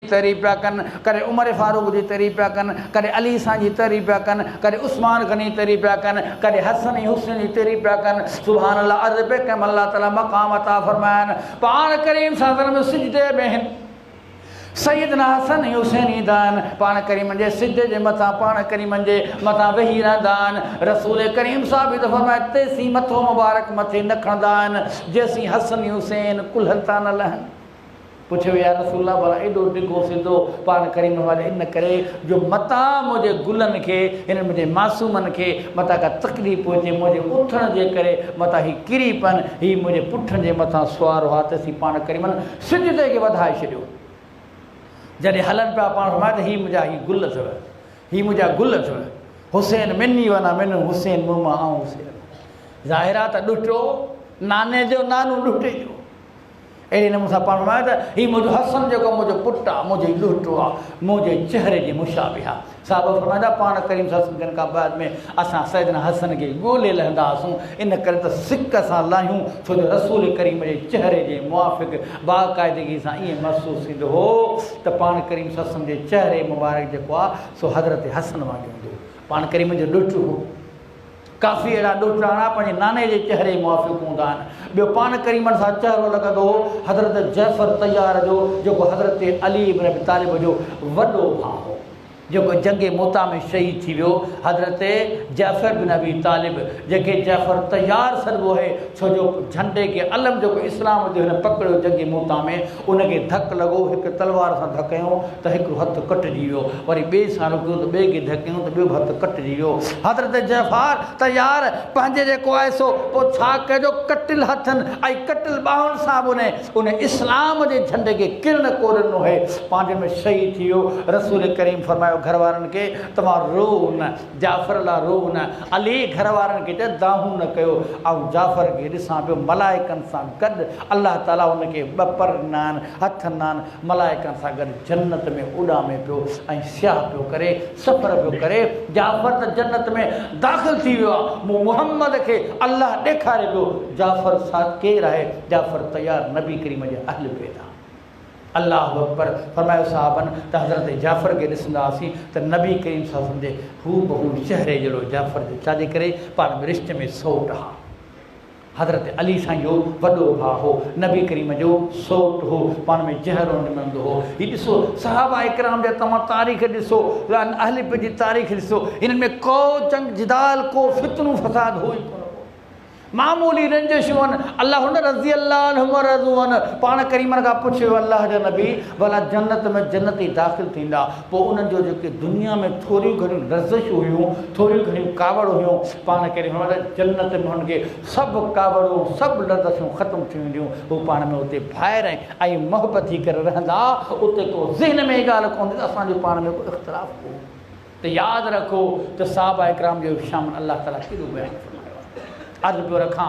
तारीफ़ पिया कनि, कॾहिं उमर फारूक जी तारीफ़ पिया कनि, कॾहिं अली सां जी तारीफ़ पिया कनि, कॾहिं उस्मान गनी तारीफ़ पिया कनि, कॾहिं हसन ऐं हुसैन जी तारीफ़ पिया कनि। सुभान अल्लाह, अर्ज़ पे कंहिं अल्लाह ताला मक़ाम अता फ़रमाइनि। पाण करीम सां में सिजदे में आहिनि, सैयदना हसन ऐं हुसैन ईंदा आहिनि, पाण करीम जे सिजदे जे मथां पाण करीम जे मथां वेही रहंदा आहिनि। रसूल करीम साहब त फ़रमाए तेसीं मथो मुबारक मथे न खणंदा आहिनि जेसीं हसन ऐं हुसैन कुल्हनि था न लहनि। पुछो या रसूल भला एॾो डिघो सिधो पाण करीम वाले इन करे जो मथां मुंहिंजे गुलनि खे, हिन मुंहिंजे मासूमनि खे मथां का तकलीफ़ हुजे, मुंहिंजे उथण जे करे मथां ही किरी पन, ही मुंहिंजे पुठनि जे मथां सुवार हुआ, तेसीं पाण करीम सिजदे खे वधाए छॾियो। जॾहिं हलनि पिया पाण फरमाए त ही मुंहिंजा ही गुल अथव, ही मुंहिंजा गुल अथव, हुसैन मिनी वञा मिन हुसैन मुमा ऐं हुसैन। ज़ाहिरा त ॾुठो नाने जो नानो ॾुठे जो, अहिड़े नमूने सां पाण फरमाए त ही मुंहिंजो हसन जेको मुंहिंजो पुटु आहे, मुंहिंजो ॾुठो आहे, मुंहिंजे चहिरे जे मुशाबिह आहे। साहब फरमाईंदा पाण करीम सत्संगनि खां बाद में असां सैदना हसन खे ॻोल्हे लहंदा हुआसीं, इन करे त सिक सां लाहियूं, छो जो रसूल करीम जे चहिरे जे मुआफ़िक़ बाक़ाइदगी सां ईअं महसूसु थींदो हो त पाण करीम सत्संग जे चहिरे मुबारक जेको आहे सो हज़रत हसन वांगुरु हूंदो। पाण करीम जो ॾुठो हो, काफ़ी अहिड़ा ॾोटाणा पंहिंजे नाने जे चहिरे मुआफ़िक़ हूंदा आहिनि। ॿियो पाण करीमनि सां चहिरो लॻंदो हो हज़रत जैफर तैयार जो, जेको हज़रत अली इब्न अबी तालिब जो वॾो भाउ हो, जेको जंग मोता में शहीद थी वियो। हज़रत जैफर बिन अबी तालिब, जेके जैफर तैयार सॾिबो आहे, छो जो झंडे खे अलम जेको इस्लाम जो हिन पकड़ियो जंग मोता में, उनखे धकु लॻो, हिकु तलवार सां धकयूं त हिकिड़ो हथु कटिजी वियो, वरी ॿिए सां रुकियो त ॿिए खे धकयूं त ॿियो हथु कटिजी वियो। हज़रत जैफर तैयार पंहिंजे जेको आहे सो पोइ छा कजो, कटिल हथनि ऐं कटिल ॿाहुनि सां बि उन इस्लाम जे झंडे खे किरण कोरनो आहे, पंहिंजे में शहीद थी वियो। रसूल करीम फरमायो घर वारनि खे तव्हां रो न, जाफ़र लाइ रो न। अली घर वारनि खे चए दाहूं न कयो, ऐं जाफ़र खे ॾिसां पियो मलाइकनि सां गॾु, अलाह ताला हुनखे ॿ पर ॾिना आहिनि, हथ ॾिना आहिनि, मलाइकनि सां गॾु जन्नत में उॾामे पियो ऐं सियाह पियो करे, सफ़र पियो करे। जाफ़र त जन्नत में दाख़िल थी वियो आहे, मूं मुहम्मद खे अलाह ॾेखारे पियो जाफ़र सां केरु आहे। जाफ़र तयार नबी करीम जे अहल पैदा। अल्लाह अकबर फरमायो साहबनि त हज़रत जाफ़र खे ॾिसंदासीं त नबी करीम सां सम्झे हू बहू चहिरे जहिड़ो जाफ़र जो, छाजे करे पाण में रिश्ते में सोट हा। हज़रत अली सां जो वॾो भाउ हो, नबी करीम जो सोट हो, पाण में जहिरो निमंदो हो। हीउ ॾिसो सहाबा इकराम जा तव्हां तारीख़ ॾिसो, अहल जी तारीख़ ॾिसो, हिन में को जंग जिदाल को फितनो फसाद हो ई कोन, मामूली रंजिशूं आहिनि। अल्लाह रज़ी अल्लाह रज़ूअन पाण करीमनि खां पुछियो अल्लाह जा नबी भला जन्नत में जन्नती दाख़िल थींदा, पोइ उन्हनि जो जेके दुनिया में थोरियूं घणियूं रज़िशूं हुयूं, थोरियूं घणियूं कावड़ हुयूं, पाण करीम जन्नत में हुननि खे सभु कावड़ूं सभु रज़िशूं ख़तमु थी वेंदियूं, हू पाण में उते भाइर ऐं मुहबत थी करे रहंदा, उते को ज़हन में ॻाल्हि कोन थी असांजो पाण में को इख़्तिलाफ़ हो। त यादि रखो त साहबा इकराम जो शाम अल्लाह ताला केॾो बयानु फरमायो। अर्ज़ु पियो रखां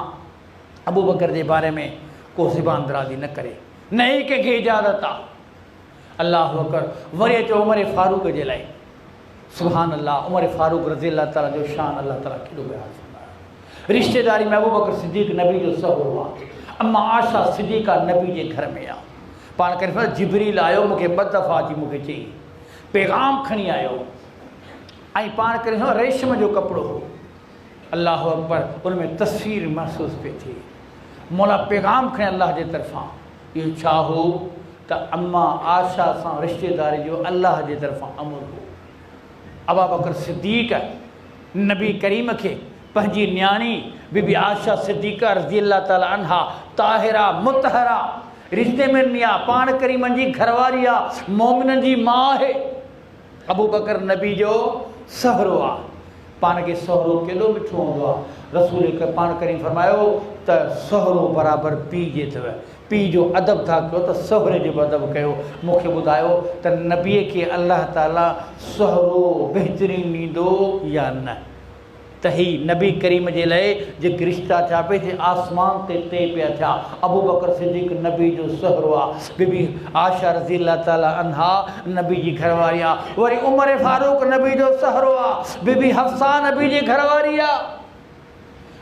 अबू बकर जे बारे में को ज़बान दराज़ी न करे, न ई कंहिंखे इजाज़त आहे। अल्लाह अकबर। वरी अचो उमर फारूक जे लाइ, सुभान अल्लाह, उमर फारूक रज़ी अल्लाह ताला जो शान अल्लाह ताला केॾो बयानु फरमायो। रिश्तेदारी में अबू बकर सिद्दीक़ नबी जो सहुरो आहे, अम्मा आशा सिद्दीक़ा नबी जे घर में आहे। पाण करे जिबरील आयो मूंखे ॿ दफ़ा अची मूंखे चई, पैगाम खणी आयो, ऐं पाण करे रेशम जो कपिड़ो हो। अल्लाह अकबर, उनमें तस्वीर महसूस पई थी, मौला पैगाम खणे अल्लाह जे तरफ़ां। इहो छा हो त अम्मा आशा सां रिश्तेदारी जो अल्लाह जे तरफ़ां अमर हो। अबू बकर सिद्दीक़ नबी करीम खे पंहिंजी न्याणी बीबी आशा सिद्दीक़ा रज़ी अल्लाह ताला अन्हा ताहिरा मुतहरा रिश्ते में निया, पाण करीमनि जी घरवारी आहे, मोमिननि जी माउ आहे। अबू बकर नबी जो सहरो आहे। पाण खे सहरो केॾो मिठो हूंदो आहे। रसूल पाण करीम फरमायो त सहरो बराबरि पीउ जे अथव, पीउ जो अदब था कयो त सहरे जो बि अदब कयो। मूंखे ॿुधायो त नबीअ खे अल्लाह ताला सहरो बहितरीनु ॾींदो या न, त ही नबी करीम जे लाइ जेके रिश्ता थिया पई थिए आसमान ते पिया थिया। अबू बकर सिद्दीक़ नबी जो सहरो आहे, बीबी आशा रज़ी अल्लाह ताला अन्हा नबी जी घरवारी आहे। वरी उमर फारूक नबी जो सहरो आहे, बीबी हफ्सा नबी जी घरवारी आहे।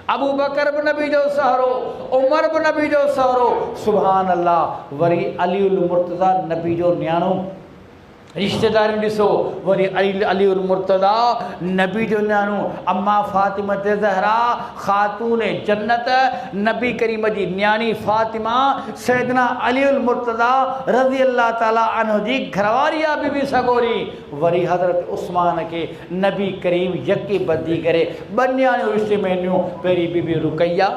अबू बकर बि नबी जो सहरो, उमर बि नबी जो सहरो, सुभान अल्लाह। वरी अली उल मुर्तज़ा नबी जो न्याणो, रिश्तेदार ॾिसो वरी अली उल मुर्तदा नबी जो न्याणो अम्मा फातिमा ज़हरा ख़ातून जन्नत नबी करीम जी न्याणी फातिमा सैदना अली उल मुर्तदा रज़ी अल्लाह ताला अन्हु जी घरवारी आहे बीबी सगोरी। वरी हज़रत उस्मान के नबी करीम यकी बदी करे ॿ न्याणियूं रिश्ते में ॾिनियूं। पहिरीं बीबी रुकैया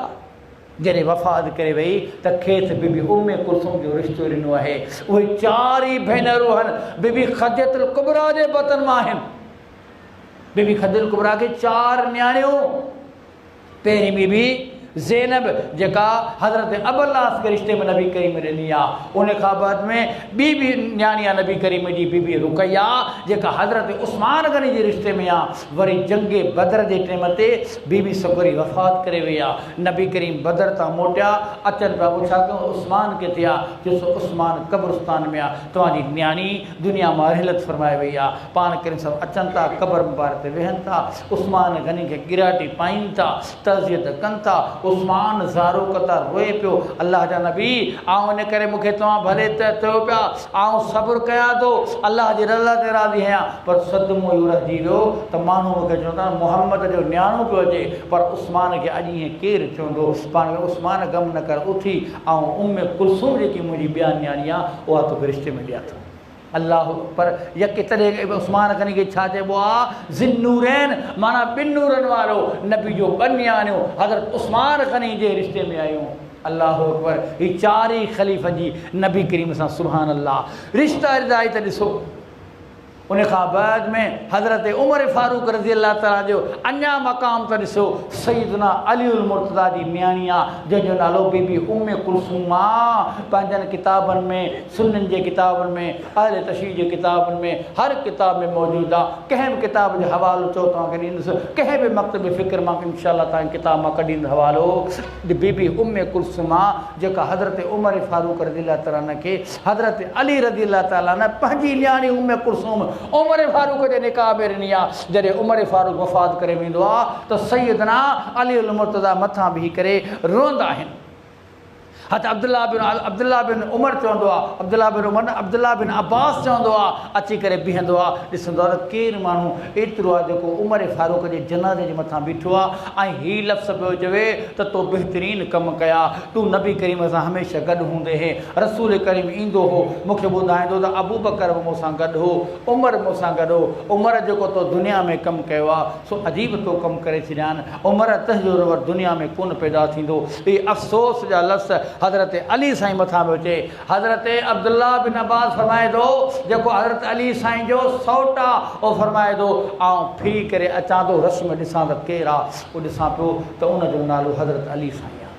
जॾहिं वफ़ात करे वई त खेसि बीबी उम्मे कुलसूम जो रिश्तो ॾिनो आहे। उहे चार ई भेनरूं आहिनि बीबी खदीजतुल कुबरा जे बतन मां आहिनि। बीबी खदीजतुल कुबरा खे चार न्याणियूं। पहिरीं बीबी ज़ैनब जेका हज़रत अब्बास के रिश्ते में नबी करीम ॾिनी आहे। उन खां बाद में ॿी न्याणी आहे नबी करीम जी बीबी रुकैया जेका हज़रत उस्मान गनी जे रिश्ते में आहे। वरी जंगे बदर जे टाइम ते बीबी सगोरी वफ़ात करे वई आहे। नबी करीम बदर तां मोटिया अचनि पिया पुछा कयूं उस्मान किथे आहे? ॾिसो उस्मान कब्रिस्तान में आहे। तव्हांजी न्याणी दुनिया मां रिहलत फरमाए वई आहे। पाण करे सभु अचनि था क़बर मुबारक ते वेहनि था। उस्मान गनी खे गिराटी पाइनि था तज़ियत कनि था। उस्मान ज़ारो कता रोए पियो अल्लाह जा नबी आऊं इन करे मूंखे तव्हां भले त चयो पिया आऊं सब्र कयां थो अल्लाह जी रज़ा ते राज़ी आहियां पर सदमो इहो रहिजी वियो त माण्हू मूंखे चवनि था मुहम्मद जो न्याणो पियो अचे पर उस्मान खे अॼु ईअं केरु चवंदो। पाण उस्मान गम न कर उथी ऐं उम्मे कुलसूम जेकी मुंहिंजी ॿिया न्याणी आहे उहा तोखे रिश्ते में ॾियां थो। अल्लाह पर यके तॾहिं उस्मान गनी खे छा चइबो आहे? ज़िन्नूरैन माना ॿिनि नूरनि वारो नबी जो ॿ न्याणियूं हज़रत उस्मान गनी जे रिश्ते में आयूं। अल्लाह अकबर। ही चार ई ख़लीफ़नि जी नबी करीम सां सुभान अल्लाह रिश्ता रिदाई त ॾिसो। उन खां बाद में हज़रत उमर फारूक रज़ी अल्लाह ताला जो अञा मक़ाम त ॾिसो सैयदना अली उल मुर्तदा जी न्याणी आहे जंहिंजो नालो बीबी उम्मे कुलसूम आहे। पंहिंजनि किताबनि में सुन्ननि जे किताबनि में अहले तशरीह जे किताबनि में हर किताब में मौजूदु आहे। कंहिं बि किताब जो हवालो चओ तव्हांखे ॾींदुसि कंहिं बि मकतब फ़िक्र मां इंशाअल्लाह तव्हांखे किताब मां कढींदुसि हवालो। बीबी उम्मे कुलसूम आहे जेका हज़रत उमर फारूक रज़ी अल्लाह ताला खे हज़रत अली रज़ी अल्लाह ताला पंहिंजी न्याणी उम्मे कुलसूम उमर फारूक जे निकाह में ॾिनी आहे। जॾहिं उमर फारूक वफ़ात करे वेंदो आहे त सैयदना अली उल मुर्तदा मथां बीही करे रोंदा आहिनि। हथ अब्दुल्ला बिन उमर चवंदो आहे अब्दुल्ला बिन अब्बास चवंदो आहे अची करे बीहंदो आहे ॾिसंदो आहे त केरु माण्हू एतिरो आहे जेको उमर फारूक जे जनाज़े जे मथां बीठो आहे ऐं हीउ लफ़्ज़ पियो चवे त तो बहितरीनु कमु कया तूं नबी करीम सां हमेशह गॾु हूंदे हे रसूल करीम ईंदो हो मूंखे ॿुधाईंदो त अबू बकर बि मूंसां गॾु हो उमर मूंसां गॾु हो। उमर जेको तो दुनिया में कमु कयो आहे सो अजीब तो कमु करे छॾियानि। उमर तुंहिंजो रोवर दुनिया में कोन पैदा थींदो। इहे अफ़सोस जा लफ़्ज़ हज़रत अली साईं मथां पियो अचे। हज़रत अब्दुल्ला बिन अब्बास फरमाए थो जेको हज़रत अली साईं जो सौट आहे उहो फरमाए थो आउं फिरी करे अचां थो रस्म ॾिसां त केरु आहे उहो ॾिसां पियो त उनजो नालो हज़रत अली साईं आहे।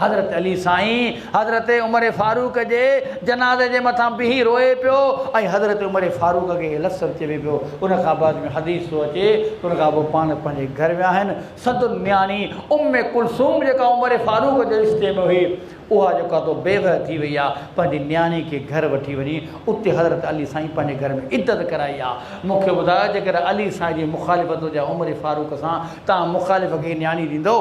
हज़रत अली साईं हज़रत उमर फारूक जे जनाज़े जे मथां बीही रोए पियो ऐं हज़रत उमर फारूक खे लफ़्ज़ चवे पियो। उन खां बाद में हदीस थो अचे उन खां पोइ पाण पंहिंजे घर विया आहिनि। सदुल न्याणी उम्मे कुलसूम जेका उमर फारूक जे रिश्ते में हुई उहा जेका तो बेवह थी वई आहे पंहिंजी न्याणी खे घर वठी वञी उते हज़रत अली साईं पंहिंजे घर में इज़त कराई आहे। मूंखे ॿुधायो जेकर अली साईं जी मुखालिफ़त हुजे उमर फारूक सां तव्हां मुखालिफ़ खे न्याणी ॾींदो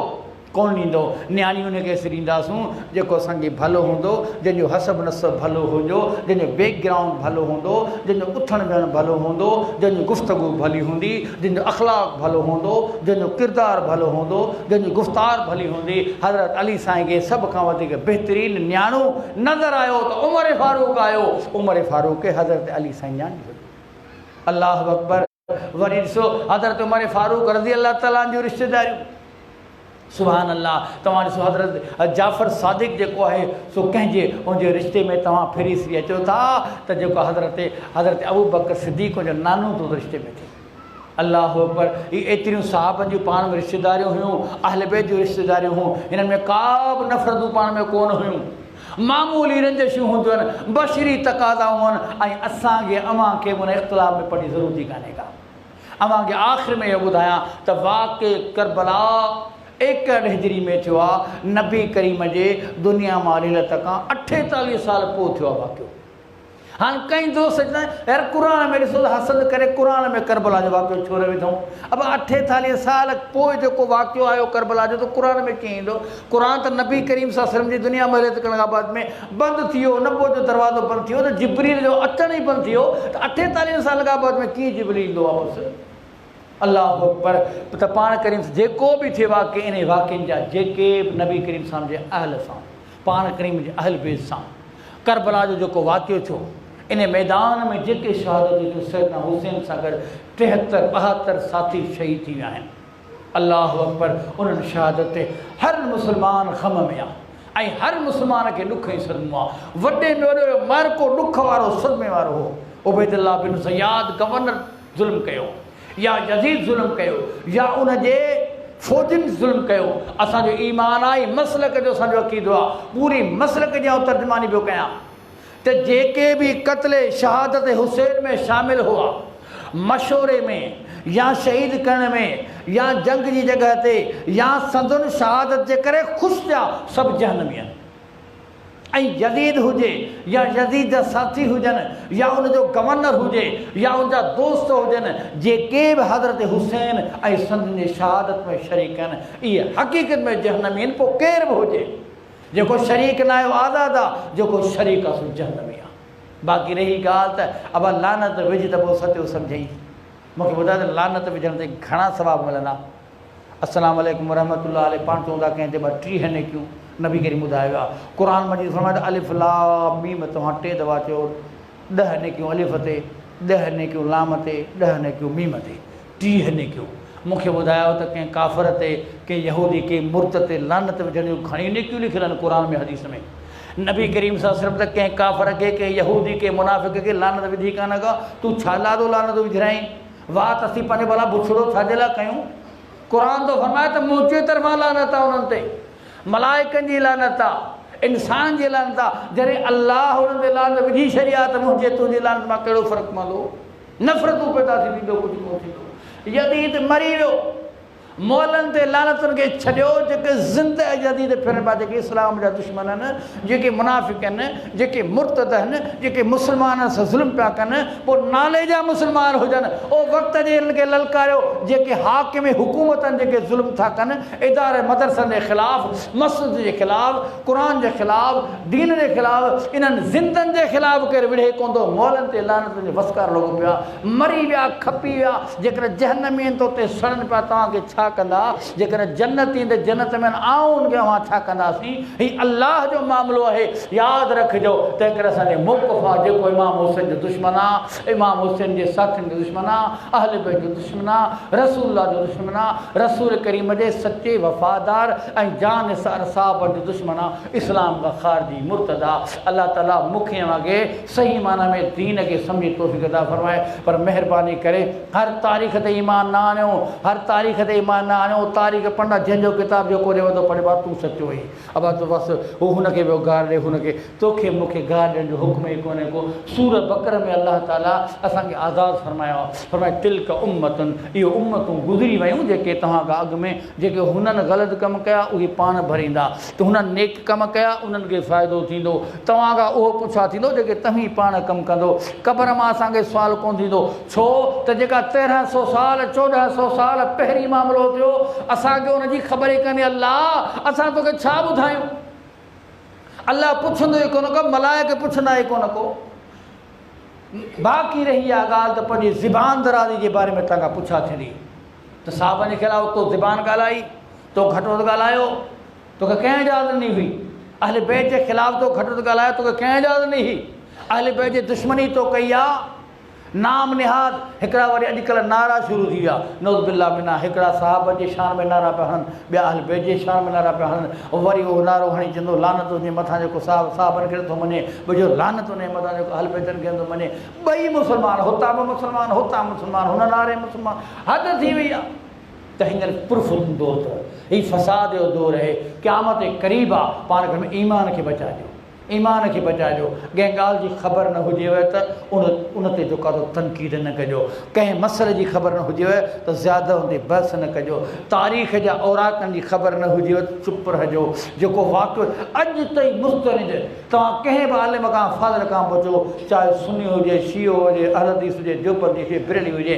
कोन ॾींदो। न्याणी उनखे असीं ॾींदासूं जेको असांखे भलो हूंदो जंहिंजो हसब नसब भलो हुजो जंहिंजो बैकग्राउंड भलो हूंदो जंहिंजो उथणु वेहणु भलो हूंदो जंहिंजी गुफ़्तगू भली हूंदी जंहिंजो अख़लाक़ भलो हूंदो जंहिंजो किरदारु भलो हूंदो जंहिंजी गुफ़्तार भली हूंदी। हज़रत अली साईं खे सभ खां वधीक बहितरीनु न्याणो नज़र आयो त उमर फारूक आयो। उमर फारूक खे हज़रत अली साईं न्याणी हुई। अल्लाह अकबर। वरी ॾिसो हज़रत उमर फारूक रज़ी अल्लाह ताला जूं रिश्तेदारियूं सुभान अल्लाह। तव्हां ॾिसो हज़रत जाफ़र सादिक जेको आहे सो कंहिंजे उनजे रिश्ते में तव्हां फिरी अचो था त जेको हज़रत अबू बकर सिद्दीक़ जो नानो तो रिश्ते में थिए। अल्लाह अकबर। ही एतिरियूं सहाबनि जूं पाण में रिश्तेदारियूं हुयूं अहल बैत जूं रिश्तेदारियूं हुयूं। हिननि में का बि नफ़रतूं पाण में कोन हुयूं मामूली रंजिशूं हूंदियूं आहिनि बशरी तक़ाज़ा हुअनि ऐं असांखे अव्हांखे उन इख़्तिलाफ़ में पढ़ी ज़रूरत ई कान्हे का। अव्हांखे आख़िर में इहो ॿुधायां त वाक़ई करबला 61 हिजरी में थियो आहे। नबी करीम जे दुनिया मां रिहलत खां 48 साल पोइ थियो आहे वाक़ियो। हाँ कई दोस्त यार कुरान में ॾिसो हसद करे कुरान में करबला जो वाक़ियो छो रहे थो। अब 48 साल पोइ जेको वाक़ियो आयो करबला जो तो कुरान में कीअं ईंदो? कुरान त नबी करीम सल्लल्लाहु अलैहि वसल्लम जी दुनिया में हिदायत करण खां बाद में बंदि थी वियो, नबो जो दरवाज़ो बंदि थी वियो, त जिब्रील जो अचण ई बंदि थी वियो, त 48 साल खां बाद में कीअं जिब्रील ईंदो आहे बसि? अल्लाह अकबर। त पाण करीम जेको बि थिए वाक़ई इन वाक़ियुनि जा जेके नबी करीम सां जे अहल सां पाण करीम जे अहल बेद सां करबला जो जेको वाक़ियो थियो, इन मैदान में जेके शहादत जो सैदना हुसैन सां गॾु 73 72 साथी शहीद थी विया आहिनि। अल्लाह अकबर। उन्हनि शहादत ते हर मुस्लमान ग़म में आहे ऐं हर मुस्लमान खे ॾुख ई सदमो आहे। वॾे में वॾो मारको ॾुख वारो सदमे वारो हो। उबैदुल्लाह बिन ज़ियाद गवर्नर ज़ुल्म कयो या यज़ीद ज़ुल्म कयो या उनजे फ़ौजिन ज़ुल्म कयो। असांजो ईमान आहे, मसलक जो असांजो अक़ीदो आहे, पूरी मसलक जी आउं तर्जुमानी पियो कयां त जेके बि क़त्ल शहादत हुसैन में शामिल हुआ, मशवरे में या शहीद करण में या जंग जी जगह ते या संदन शहादत जे करे ख़ुशि थिया, सभु जहन्नमी आहिनि। ऐं यज़ीद हुजे या यज़ीद जा साथी हुजनि या उनजो गवर्नर हुजे या उनजा दोस्त हुजनि, जेके बि हज़रत हुसैन ऐं संदन जी शहादत में शरीक आहिनि, इहे हक़ीक़त में जहन्नमी आहिनि। पोइ केर बि हुजे, जेको शरीक न आयो आज़ादु आहे, जेको शरीक आहे सो जहन्नमी आहे। बाक़ी रही ॻाल्हि त अब लानत विझ त पोइ सचो सम्झई। मूंखे ॿुधाए त लानत विझण ते घणा सवाब मिलंदा? अस्सलाम वालेकुम वरहमतुल्लाह अलैहि। पाण चवंदा कंहिं ते 30 नेकियूं नबी करीम ॿुधायो आहे। क़ुरान मजीद फरमाए त अलिफ लाम मीम, तव्हां 3 दफ़ा चयो 10 नेकियूं अलिफ ते, 10 नेकियूं लाम ते, 10 नेकियूं मीम ते, 30 नेकियूं। मूंखे ॿुधायो त कंहिं काफ़िर ते, कंहिं यहूदी, कंहिं मुर्तद ते लानत विझण जूं घणी नेकियूं लिखियल आहिनि क़ुरान में हदीस में। नबी करीम सल्लल्लाहु अलैहि वसल्लम त कंहिं काफ़िर खे, कंहिं यहूदी, कंहिं मुनाफ़िक़ खे लानत विधी कान का। तूं छा लादो लानत विझराई? वाह त असीं पंहिंजे भला बुछड़ो छाजे लाइ कयूं? क़ुरान तो फरमाए त मुंहिंजे तरफ़ां लानत आहे उन्हनि ते, मलाइकनि जी लानत आहे, इंसान जी लानत आहे। जॾहिं अल्लाह उन्हनि ते लानत विझी छॾी आहे त मुंहिंजे तुंहिंजी लानत मां कहिड़ो फ़र्क़ु पवंदो? नफ़रतूं पैदा थी, ॿियो कुझु कोन थींदो। यज़ीद मरी वियो, मौलनि ते लानतुनि खे छॾियो, जेके ज़िंदह यज़ीद फिरनि पिया, जेके इस्लाम जा दुश्मन आहिनि, जेके मुनाफ़िक़ आहिनि, जेके मुर्तद आहिनि, जेके मुस्लमाननि सां ज़ुल्म पिया कनि, पोइ नाले जा मुस्लमान हुजनि, ओ वक़्त जे हिननि खे ललकारियो। जेके हाकिम हुकूमत आहिनि, जेके ज़ुल्म था कनि, इदारे मदरसनि जे ख़िलाफ़ु, मस्जिद जे ख़िलाफ़ु, क़ुरान जे ख़िलाफ़ु, दीन जे ख़िलाफ़ु, इन्हनि ज़िंदनि जे ख़िलाफ़ु केरु विढ़े कोन थो। मौलनि ते लानतुनि जो वस्कार लॻो पिया, मरी विया, खपी विया। जेकॾहिं जहन्नमी आहिनि त उते सड़नि पिया, तव्हांखे छा कंदा? जेकॾहिं जन्नत ईंदे जन्नत में आऊं उनखे अवां छा कंदासीं? हीउ अल्लाह जो मामिलो आहे। यादि रखिजो। तंहिं करे असांजे मौक़िफ़ आहे जेको इमाम हुसैन जो दुश्मन आहे, इमाम हुसैन जे साथियुनि जो दुश्मन आहे, अहल बैत जो दुश्मन आहे, रसूलुल्लाह जो दुश्मन आहे, रसूल करीम जे सचे वफ़ादार ऐं जान निसार साहब जो दुश्मन आहे, इस्लाम खां ख़ारिजी मुर्तद आहे। अल्लाह ताला मूंखे अॻे सही माना में दीन खे सम्झी तौफ़ीक़ अता फ़रमाए। पर महिरबानी करे हर तारीख़ ते ईमान न आणियो, हर तारीख़ ते ईमान न आणियो। तारीख़ पढ़ंदा, जंहिंजो किताब जेको ॾे वधो पढ़े, तूं सचो हुई, अब तो बसि हू हुनखे वियो गार ॾे, हुनखे तोखे मूंखे गार ॾियण जो हुकुम ई कोन्हे को। सूर बकर में अल्लाह ताला असांखे आज़ादु फ़रमायो आहे। फरमाए तिल्क उम्मतुन, इहो उम्मतूं गुज़री वियूं जेके तव्हां खां अॻु में, जेके हुननि ग़लति कमु कया उहे पाण भरींदा, त हुननि नेक कमु कया उन्हनि खे फ़ाइदो थींदो। तव्हां खां उहो पुछा थींदो जेके तव्हीं पाण कमु कंदो। क़बर मां असांखे सुवालु कोन थींदो, छो त जेका 1300 साल 1400 साल पहिरीं मामिलो थियो, असांखे उनजी ख़बर ई कान्हे। अल्लाह असां तोखे छा ॿुधायूं? अल्लाह पुछंदो ई कोन को, मलाइक पुछंदा ई कोन को। बाक़ी रही आहे ॻाल्हि त पंहिंजी ज़िबान दराज़ी जे बारे में तव्हां खां पुछा थींदी त साहबनि जे ख़िलाफ़ु तो ज़िबान ॻाल्हाई, तो घटि वधि ॻाल्हायो, तोखे कंहिं इजाज़त ॾिनी हुई? अहल बैत जे ख़िलाफ़ु तो घटि वधि ॻाल्हायो, तोखे कंहिं इजाज़त ॾिनी हुई? अहल बैत जी दुश्मनी तो कई आहे, नाम निहाद। हिकिड़ा वरी अॼुकल्ह नारा शुरू थी विया, नौज़ बिल्लाह मिना। हिकिड़ा साहब जे शान में नारा पिया हणनि, ॿिया अहल बैत जे शान में नारा पिया हणनि। वरी उहो नारो हणी चवंदो लानत हुनजे मथां जेको साहबनि खे नथो मञे, ॿियो लानत हुनजे मथां जेको अहल बैतनि खे नथो मञे। ॿई मुस्लमान, हुतां बि मुस्लमान, हुतां मुस्लमान, हुन नारे मुस्लमान। हद थी वई आहे। त हींअर पुरफुन दौर अथव, हीउ फ़साद जो दौर आहे। क़यामत क़रीब आहे। पाण घर में ईमान खे बचाइजो, ईमान के बचाइजो। कंहिं ॻाल्हि जी ख़बर न हुजेव त उन ते जेका तनक़ीद न कजो। कंहिं मसइले जी ख़बर न हुजेव त ज़्यादा उन ते बहस न कजो। तारीख़ जा औराकनि जी ख़बर न हुजेव त चुप रहिजो। जेको वाक़ियो अॼु ताईं मुस्तनिद तव्हां कंहिं बि आलिम खां फाज़िल खां पुछो, चाहे सुन्नी हुजे, शियो हुजे, अहल हदीस हुजे, देवबंदी हुजे, बिरणी हुजे,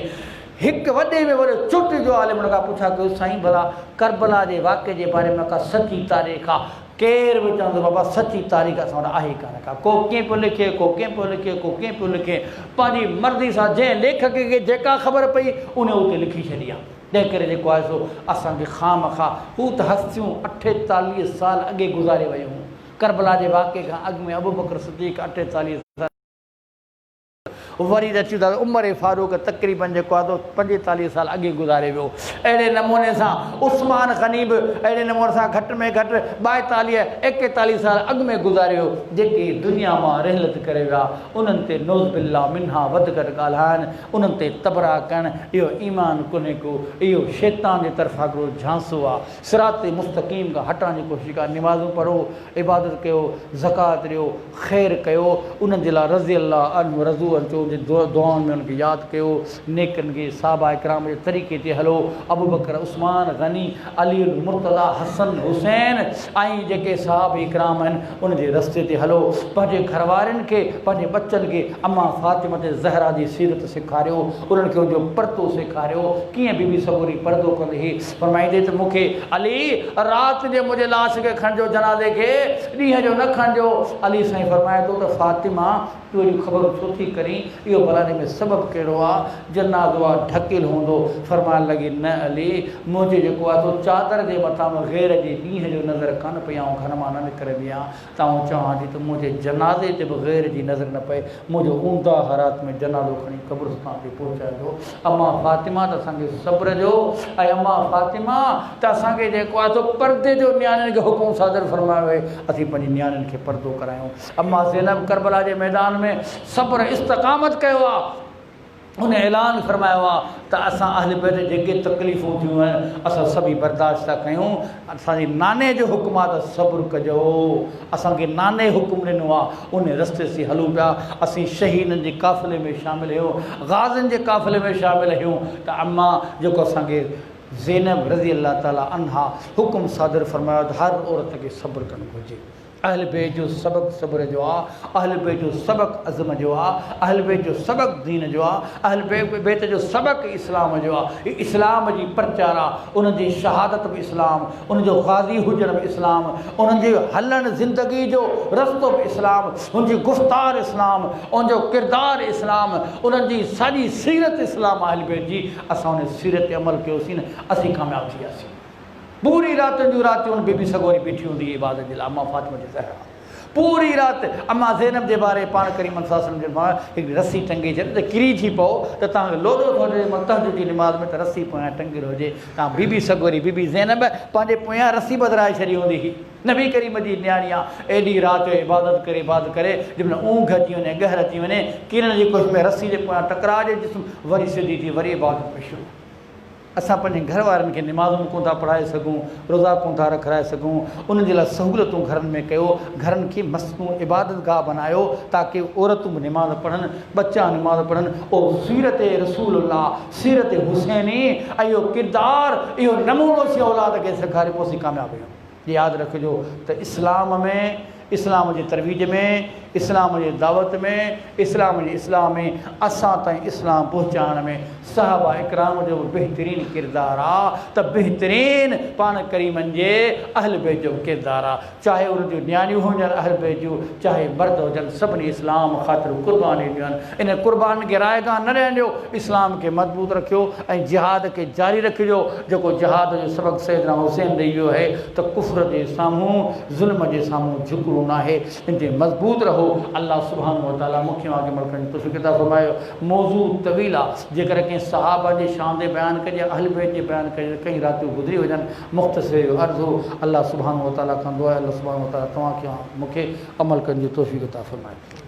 हिकु वॾे में वॾो चुट जो आलिम हुन खां पुछा कयो, साईं भला करबला जे वाक़े जे बारे में का सची तारीख़ आहे? केर बि चवंदो बाबा सची तारीख़ असां वटि आहे कान का। को कीअं पियो लिखे, को कीअं पियो लिखे, को कीअं पियो लिखे। पंहिंजी मर्ज़ी सां जंहिं लेखक खे जेका ख़बर पई उन उते लिखी छॾी आहे। तंहिं करे जेको आहे सो असांखे ख़ामखा हू त हस्तियूं 48 साल अॻे गुज़ारे वियूं। करबला जे वाक़े खां अॻु में अबू बकर सिद्दीक़ 48 साल वरी अची था उमर फारूक तक़रीबन जेको आहे 45 साल अॻे गुज़ारे वियो। अहिड़े नमूने सां उस्मान गनी बि अहिड़े नमूने सां घटि में घटि 42-41 साल अॻु में गुज़ारे वियो। जेके दुनिया मां रहलत करे विया उन्हनि ते नौज़ बिल्ला मिन्हा वधि घटि ॻाल्हाइनि, उन्हनि ते तबरा करणु, इहो ईमान कोन्हे को, इहो शैतान जे तरफ़ां हिकिड़ो झांसो आहे। सिरात मुस्तक़ीम खां हटण जी कोशिशि कयो। निमाज़ूं पढ़ो, इबादत कयो, ज़कात ॾियो, ख़ैर कयो, उन्हनि जे लाइ रज़ी अल्लाह अन्हु रज़ू अचो दुआउनि में उनखे यादि कयो। नेकनि खे साहबा इकराम जे तरीक़े ते हलो। अबू बकर, उस्मान गनी, अली मुर्तज़ा, हसन हुसैन ऐं जेके साहब इकराम आहिनि उन जे रस्ते ते हलो। पंहिंजे घरवारनि खे, पंहिंजे बचनि खे अम्मा फातिमा ते ज़हरा जी सीरत सेखारियो, उन्हनि खे उनजो परतो सेखारियो। कीअं बीबी सबूरी परदो कंदी हुई, फरमाईंदे त मूंखे अली राति जे मुंहिंजे लाश खे खणिजो, जनाज़े खे ॾींहं जो न खणिजो। अली साईं फरमाए थो त फातिमा तूं अहिड़ी ख़बर छो थी करी, इहो भलाने में सबबु कहिड़ो आहे? जनाज़ो आहे ढकियलु हूंदो। फरमाइण लॻी न अली, मुंहिंजो जेको आहे तो चादर जे मथां ग़ैर जे ॾींहं जो नज़र कान पई आऊं घर मां न निकिरंदी आहियां, त आऊं चवां थी त मुंहिंजे जनाज़े ते बि ग़ैर जी नज़र न पए। मुंहिंजो ऊंदा हालात में जनाज़ो खणी क़ब्रिस्तान ते पहुचाइजो। अम्मा फातिमा त असांखे सब्र जो, ऐं अम्मा फातिमा त असांखे जेको आहे तो परदे जो नियाणियुनि खे हुकुम सादर फरमायो आहे, असीं पंहिंजी नियाणियुनि खे परदो करायूं। अम्मा ज़ैनब करबला जे मैदान में सब्र इस्तक़ामत कयो आहे। उन ऐलान फरमायो आहे त असां अहल बैत जेके तकलीफ़ूं थियूं आहिनि असां सभई बर्दाश्त था कयूं। असांजे नाने जो हुकुम आहे त सब्र कजो। असांखे नाने हुकुम ॾिनो आहे, उन रस्ते से हलूं पिया। असीं शहीदनि जे काफ़िले में शामिलु आहियूं, गाज़ियुनि जे काफ़िले में शामिलु आहियूं। त अम्मा जेको असांखे ज़ैनब रज़ी अल्लाह ताला अन्हा हुकुम सादर फरमायो त हर औरत खे सब्र करणु घुरिजे। अहल बैत जो सबक़ु सब्र जो आहे, अहल बैत जो सबक़ु अज़म जो आहे, अहल बैत जो सबक़ु दीन जो आहे, अहल बैत जो सबक़ु इस्लाम जो आहे। इस्लाम जी प्रचार आहे, उनजी शहादत बि इस्लाम, उनजो ग़ाज़ी हुजण बि इस्लाम, उन्हनि जो हलण ज़िंदगी जो रस्तो बि इस्लाम, उनजी गुफ़्तार इस्लाम, उनजो किरदारु इस्लाम, उन्हनि जी साॼी सीरत इस्लाम अहल बैत जी। असां उन सीरत ते अमल कयोसीं न, असीं कामयाबु थी वियासीं। पूरी राति जूं रातियूं बीबी सगोरी बीठी हूंदी हुई इबादत जे लाइ। अम्मा फातिमा जी ज़हरा पूरी राति। अम्मा ज़ैनब जे बारे पाण करीम सल्लल्लाहु अलैहि वसल्लम जे हिकिड़ी रस्सी टंगे छॾी त किरी थी पओ त तव्हांखे लोॾो थो अचे तहज्जुद जी निमाज़ में त रस्सी पोयां टंगियल हुजे। तव्हां बीबी सगोरी बीबी ज़ैनब पंहिंजे पोयां रस्सी बदिराए छॾी हूंदी हुई। नबी करीम जी न्याणी आहे, एॾी राति जो इबादत करे जंहिंमहिल ऊंघ अची वञे, गहर अची वञे, किरण जी कोशिशि में रस्सी जे पोयां टकराइजे जिस्म, वरी सिधी थी वरी इबादत में शुरू। असां पंहिंजे घर वारनि खे निमाज़ूं कोन था पढ़ाए सघूं, रोज़ा कोन था रखाए सघूं, उन्हनि जे लाइ सहूलियतूं घरनि में कयो, घरनि खे मस्नू इबादत गाह बनायो ताकी औरतूं बि निमाज़ पढ़नि, बच्चा निमाज़ पढ़नि। ओ सीरत रसूलुल्लाह, सीरत हुसैनी, इहो किरदारु, इहो नमूनो सी औलाद खे सेखारे पोइ असीं कामयाबु आहियूं। यादि रखिजो त इस्लाम में, इस्लाम जी तरवीज में, इस्लाम जी दावत में, इस्लाम जी इस्लाम में असां ताईं इस्लाम पहुचाइण में साहबा इकराम जो बहितरीनु किरदारु आहे। त बहितरीनु पाण करीमनि जे अहल बैत जो किरदारु आहे। चाहे उन जूं नियाणियूं हुजनि अहल बैत जूं, चाहे मर्द हुजनि, सभिनी इस्लाम ख़ातिर क़ुर्बानी ॾियूं आहिनि। इन क़ुर्बानी खे रायगाह न ॾियणो, इस्लाम खे मज़बूत रखियो ऐं जिहाद खे जारी रखिजो। जेको जिहाद जो सबक़ु सैयदना हुसैन ॾेई वियो आहे त कुफ्र जे साम्हूं, ज़ुल्म जे साम्हूं झुकणो न आहे, इन ते मज़बूत रहो। अल्लाह सुब्हानहु व तआला मूंखे वांगे मलकनि तौफ़ीक़ अता फ़रमायो। मौज़ू तवील आहे, जेकर कंहिं सहाबा जे शान ते बयानु कजे, अहल बैत जे बयानु कजे, कई रातियूं गुज़री वञनि, मुख़्तसिर जो अर्ज़ु हो। अल्लाह सुब्हानहु व तआला खां दुआ आहे, अल्लाह सुब्हानहु व तआला तव्हांखे मूंखे अमल करण जी तौफ़ीक़ अता फ़रमाए।